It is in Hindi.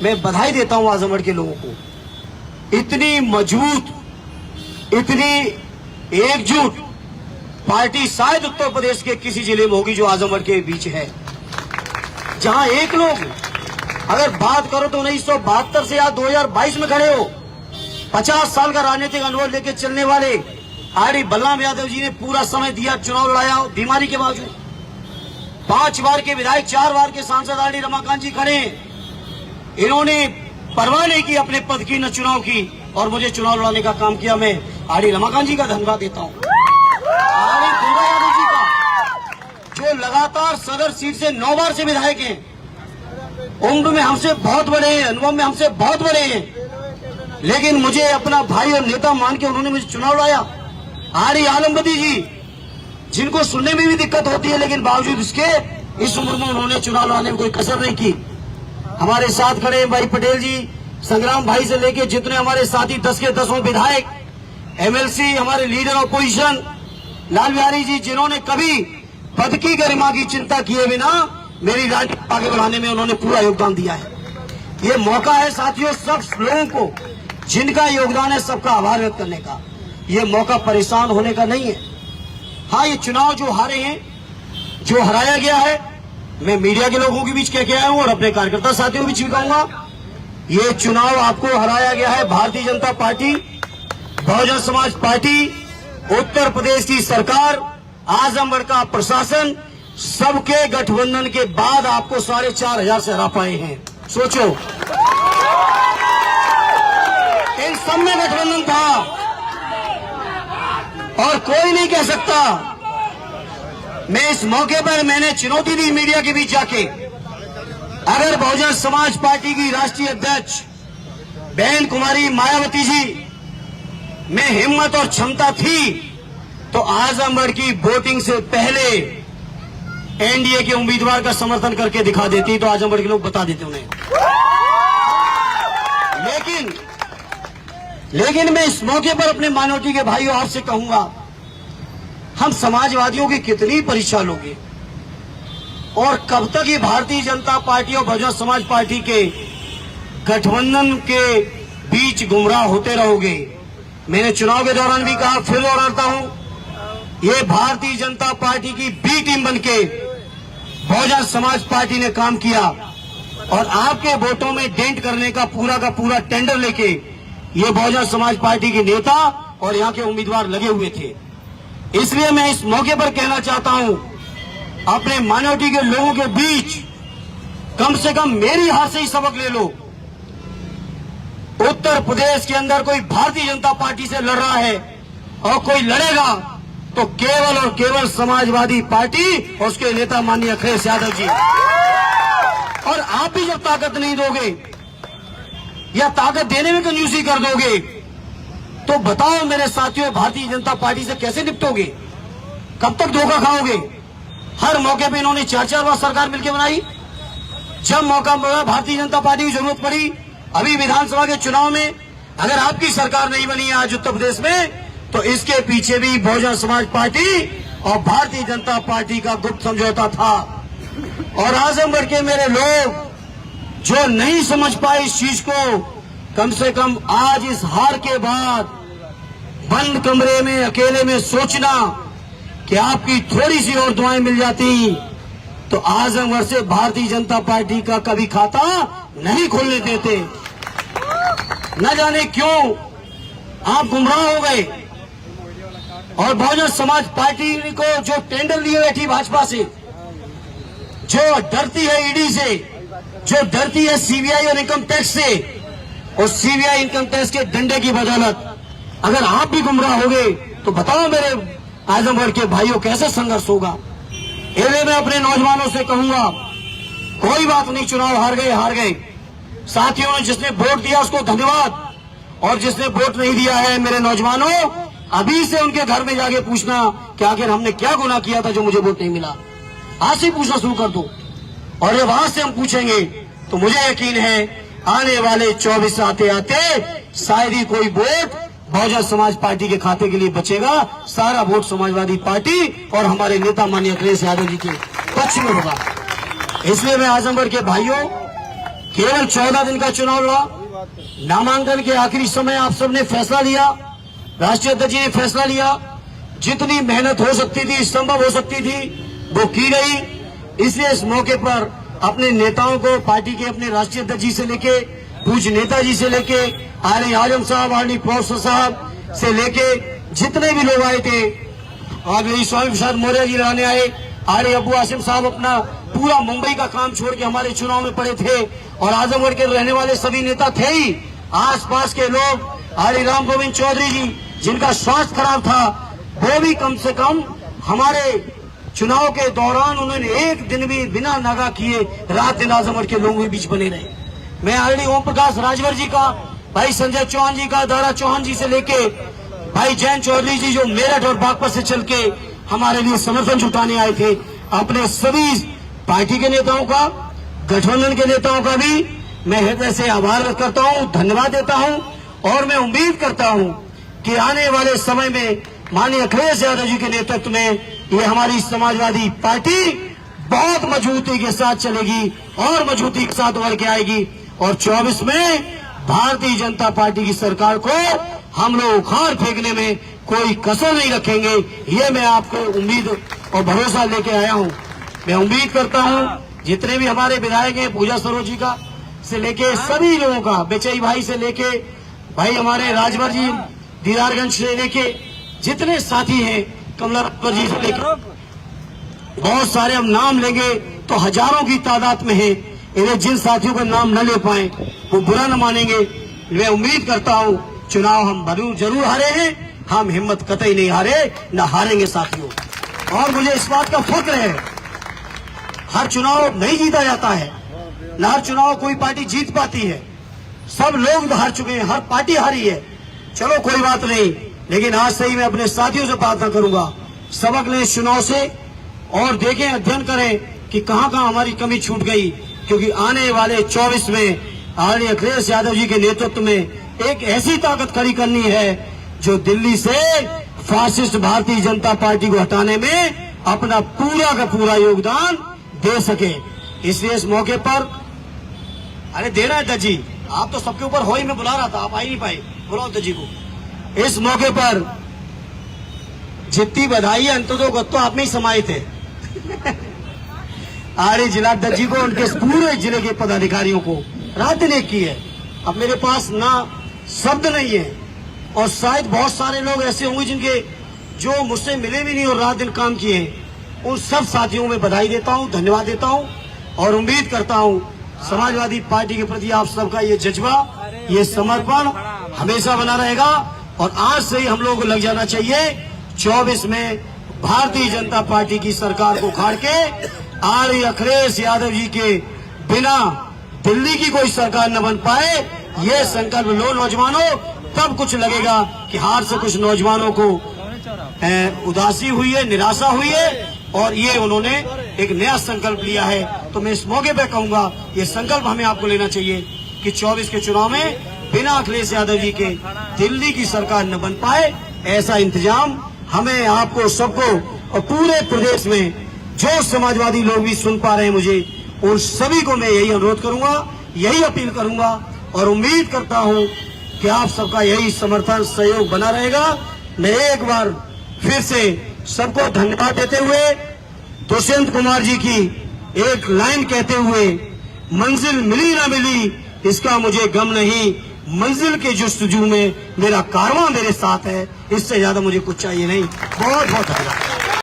मैं बधाई देता हूं आजमगढ़ के लोगों को। इतनी मजबूत, इतनी एकजुट पार्टी शायद उत्तर प्रदेश के किसी जिले में होगी जो आजमगढ़ के बीच है, जहां एक लोग अगर बात करो तो 1972 से या 2022 में खड़े हो। 50 साल का राजनीतिक अनुभव लेकर चलने वाले आरडी बलराम यादव जी ने पूरा समय दिया, चुनाव लड़ाया बीमारी के बावजूद। 5 बार के विधायक, 4 बार के सांसद आरडी रमाकांत जी खड़े हैं। इन्होंने परवाह नहीं की अपने पद की न चुनाव की, और मुझे चुनाव लड़ाने का काम किया। मैं आरडी रमाकांत जी का धन्यवाद देता हूं। आरडी दुर्गा यादव जी का, जो लगातार सदर सीट से 9 बार से विधायक हैं, उम्र में हमसे बहुत बड़े हैं, अनुभव में हमसे बहुत बड़े हैं, लेकिन मुझे अपना भाई और नेता मान के उन्होंने मुझे चुनाव लड़ाया। आरडी आलमगीर जी, जिनको सुनने में भी दिक्कत होती है, लेकिन बावजूद इसके इस उम्र में उन्होंने चुनाव लड़ाने में कोई कसर नहीं की। हमारे साथ खड़े भाई पटेल जी, संग्राम भाई से लेके जितने हमारे साथी 10 के 10 विधायक, एमएलसी, हमारे लीडर ऑपोजिशन लाल बिहारी जी, जिन्होंने कभी पद की गरिमा की चिंता किए बिना मेरी राजनीति आगे बढ़ाने में उन्होंने पूरा योगदान दिया है। ये मौका है साथियों सब लोगों को, जिनका योगदान है, सबका आभार व्यक्त करने का। ये मौका परेशान होने का नहीं है। हाँ, ये चुनाव जो हारे हैं, जो हराया गया है, मैं मीडिया के लोगों के बीच कह के आया हूं और अपने कार्यकर्ता साथियों के बीच भी कहूंगा, ये चुनाव आपको हराया गया है भारतीय जनता पार्टी, बहुजन समाज पार्टी, उत्तर प्रदेश की सरकार, आजमगढ़ का प्रशासन, सबके गठबंधन के बाद आपको 4,500 से हरा पाए हैं। सोचो, इन सब में गठबंधन था और कोई नहीं कह सकता। मैं इस मौके पर मैंने चुनौती दी मीडिया के बीच जाके, अगर बहुजन समाज पार्टी की राष्ट्रीय अध्यक्ष बहन कुमारी मायावती जी में हिम्मत और क्षमता थी तो आजमगढ़ की वोटिंग से पहले एनडीए के उम्मीदवार का समर्थन करके दिखा देती, तो आजमगढ़ के लोग बता देते उन्हें। लेकिन मैं इस मौके पर अपने माइनॉरिटी के भाइयों आपसे कहूंगा, हम समाजवादियों की कितनी परीक्षा लोगे और कब तक ये भारतीय जनता पार्टी और बहुजन समाज पार्टी के गठबंधन के बीच गुमराह होते रहोगे। मैंने चुनाव के दौरान भी कहा, फिर दोहराता हूं, ये भारतीय जनता पार्टी की बी टीम बनके बहुजन समाज पार्टी ने काम किया और आपके वोटों में डेंट करने का पूरा टेंडर लेके ये बहुजन समाज पार्टी के नेता और यहाँ के उम्मीदवार लगे हुए थे। इसलिए मैं इस मौके पर कहना चाहता हूं, अपने माइनॉरिटी के लोगों के बीच कम से कम मेरी हार से ही सबक ले लो। उत्तर प्रदेश के अंदर कोई भारतीय जनता पार्टी से लड़ रहा है और कोई लड़ेगा तो केवल और केवल समाजवादी पार्टी और उसके नेता माननीय अखिलेश यादव जी। और आप भी जब ताकत नहीं दोगे या ताकत देने में कंजूसी कर दोगे तो बताओ मेरे साथियों, भारतीय जनता पार्टी से कैसे निपटोगे? कब तक धोखा खाओगे? हर मौके पे इन्होंने 4-4 बार सरकार मिलकर बनाई। जब मौका मिला, भारतीय जनता पार्टी की जरूरत पड़ी, अभी विधानसभा के चुनाव में अगर आपकी सरकार नहीं बनी है आज उत्तर प्रदेश में, तो इसके पीछे भी बहुजन समाज पार्टी और भारतीय जनता पार्टी का गुप्त समझौता था। और आजमगढ़ के मेरे लोग जो नहीं समझ पाए इस चीज को, कम से कम आज इस हार के बाद बंद कमरे में अकेले में सोचना कि आपकी थोड़ी सी और दुआएं मिल जाती तो आजमगढ़ से भारतीय जनता पार्टी का कभी खाता नहीं खोलने देते। न जाने क्यों आप गुमराह हो गए और बहुजन समाज पार्टी को जो टेंडर लिए बैठी भाजपा से, जो डरती है ईडी से, जो डरती है सीबीआई और इनकम टैक्स से, और सीबीआई इनकम टैक्स के डंडे की बदौलत अगर आप भी गुमराह हो गए तो बताओ मेरे आजमगढ़ के भाइयों कैसे संघर्ष होगा। इसलिए मैं अपने नौजवानों से कहूंगा, कोई बात नहीं, चुनाव हार गए। साथियों ने जिसने वोट दिया उसको धन्यवाद, और जिसने वोट नहीं दिया है मेरे नौजवानों, अभी से उनके घर में जाके पूछना कि आखिर हमने क्या गुनाह किया था जो मुझे वोट नहीं मिला। आज से पूछना शुरू कर दो, और जब आज से हम पूछेंगे तो मुझे यकीन है आने वाले 24 आते आते शायद ही कोई वोट बहुजन समाज पार्टी के खाते के लिए बचेगा। सारा वोट समाजवादी पार्टी और हमारे नेता माननीय अखिलेश यादव जी के पक्ष में होगा। इसलिए मैं आजमगढ़ के भाइयों केवल 14 दिन का चुनाव लड़ा। नामांकन के आखिरी समय आप सबने फैसला लिया, राष्ट्रीय अध्यक्ष जी ने फैसला लिया। जितनी मेहनत हो सकती थी, संभव हो सकती थी, वो की गई। इसलिए इस मौके पर अपने नेताओं को, पार्टी के अपने राष्ट्रीय अध्यक्ष जी से लेके, पूज्य नेताजी से लेके, आर आजम साहब, आर प्रोफेसर साहब से लेके जितने भी लोग आए थे, आगे स्वामी प्रसाद मौर्य जी रहने आए, आर अबू आसिम साहब अपना पूरा मुंबई का काम छोड़ के हमारे चुनाव में पड़े थे, और आजमगढ़ के रहने वाले सभी नेता थे ही। आसपास के लोग, आर राम गोविंद चौधरी जी जिनका स्वास्थ्य खराब था, वो भी कम से कम हमारे चुनाव के दौरान उन्होंने एक दिन भी बिना नागा किए रात दिन आजमगढ़ के लोगों के बीच बने रहे। मैं आरडी ओम प्रकाश राजभर जी का, भाई संजय चौहान जी का, दारा चौहान जी से लेके भाई जैन चौधरी जी जो मेरठ और बागपत से चल के हमारे लिए समर्थन जुटाने आए थे, अपने सभी पार्टी के नेताओं का, गठबंधन के नेताओं का भी मैं हृदय से आभार व्यक्त करता हूं, धन्यवाद देता हूं। और मैं उम्मीद करता हूं कि आने वाले समय में माननीय अखिलेश यादव जी के नेतृत्व में ये हमारी समाजवादी पार्टी बहुत मजबूती के साथ चलेगी और मजबूती के साथ उभर के आएगी, और 24 में भारतीय जनता पार्टी की सरकार को हम लोग उखाड़ फेंकने में कोई कसर नहीं रखेंगे। ये मैं आपको उम्मीद और भरोसा लेके आया हूं। मैं उम्मीद करता हूं जितने भी हमारे विधायक हैं, पूजा सरोज जी का से लेके सभी लोगों का, बेचई भाई से लेके भाई हमारे राजभर जी दीदारगंज से लेके जितने साथी हैं, कमला जी से लेके बहुत सारे, हम नाम लेंगे तो हजारों की तादाद में है। इन्हें जिन साथियों का नाम न ले पाए वो बुरा न मानेंगे। मैं उम्मीद करता हूं चुनाव हम जरूर हारे हैं, हम हिम्मत कतई नहीं हारे, न हारेंगे साथियों। और मुझे इस बात का फक्र है, हर चुनाव नहीं जीता जाता है, न हर चुनाव कोई पार्टी जीत पाती है। सब लोग हार चुके हैं, हर पार्टी हारी है। चलो कोई बात नहीं, लेकिन आज से ही मैं अपने साथियों से प्रार्थना करूंगा, सबक लें इस चुनाव से और देखें, अध्ययन करें कि कहां कहां हमारी कमी छूट गई। क्योंकि आने वाले 24 में आदरणीय अखिलेश यादव जी के नेतृत्व में एक ऐसी ताकत खड़ी करनी है जो दिल्ली से फासिस्ट भारतीय जनता पार्टी को हटाने में अपना पूरा का पूरा योगदान दे सके। इसलिए इस मौके पर, अरे दे रहा है अध्यक्ष जी, आप तो सबके ऊपर हो ही, मैं बुला रहा था, आप आ ही नहीं पाए, बुलाओ अध्यक्ष जी को। इस मौके पर जितनी बधाई है अंततः तो आप में ही समाये थे। आर्य जिलाध्यक्ष जी को, उनके पूरे जिले के पदाधिकारियों को रात दिन एक की है। अब मेरे पास ना शब्द नहीं है, और शायद बहुत सारे लोग ऐसे होंगे जिनके जो मुझसे मिले भी नहीं और रात दिन काम किए हैं। उन सब साथियों में बधाई देता हूं, धन्यवाद देता हूं, और उम्मीद करता हूं समाजवादी पार्टी के प्रति आप सबका ये जज्बा, ये समर्पण हमेशा बना रहेगा। और आज से ही हम लोगों को लग जाना चाहिए 24 में भारतीय जनता पार्टी की सरकार को उखाड़ के आर्य अखिलेश यादव जी के बिना दिल्ली की कोई सरकार न बन पाए, ये संकल्प लो नौजवानों। तब कुछ लगेगा कि हार से कुछ नौजवानों को उदासी हुई है, निराशा हुई है, और ये उन्होंने एक नया संकल्प लिया है। तो मैं इस मौके पे कहूंगा, ये संकल्प हमें आपको लेना चाहिए कि 24 के चुनाव में बिना अखिलेश यादव जी के दिल्ली की सरकार न बन पाए, ऐसा इंतजाम हमें, आपको, सबको, और पूरे प्रदेश में जो समाजवादी लोग भी सुन पा रहे हैं मुझे, उन सभी को मैं यही अनुरोध करूंगा, यही अपील करूंगा, और उम्मीद करता हूं कि आप सबका यही समर्थन सहयोग बना रहेगा। मैं एक बार फिर से सबको धन्यवाद देते हुए दुष्यंत कुमार जी की एक लाइन कहते हुए, मंजिल मिली ना मिली इसका मुझे गम नहीं, मंजिल के जुस्तजू में मेरा कारवां मेरे साथ है, इससे ज्यादा मुझे कुछ चाहिए नहीं। बहुत बहुत धन्यवाद।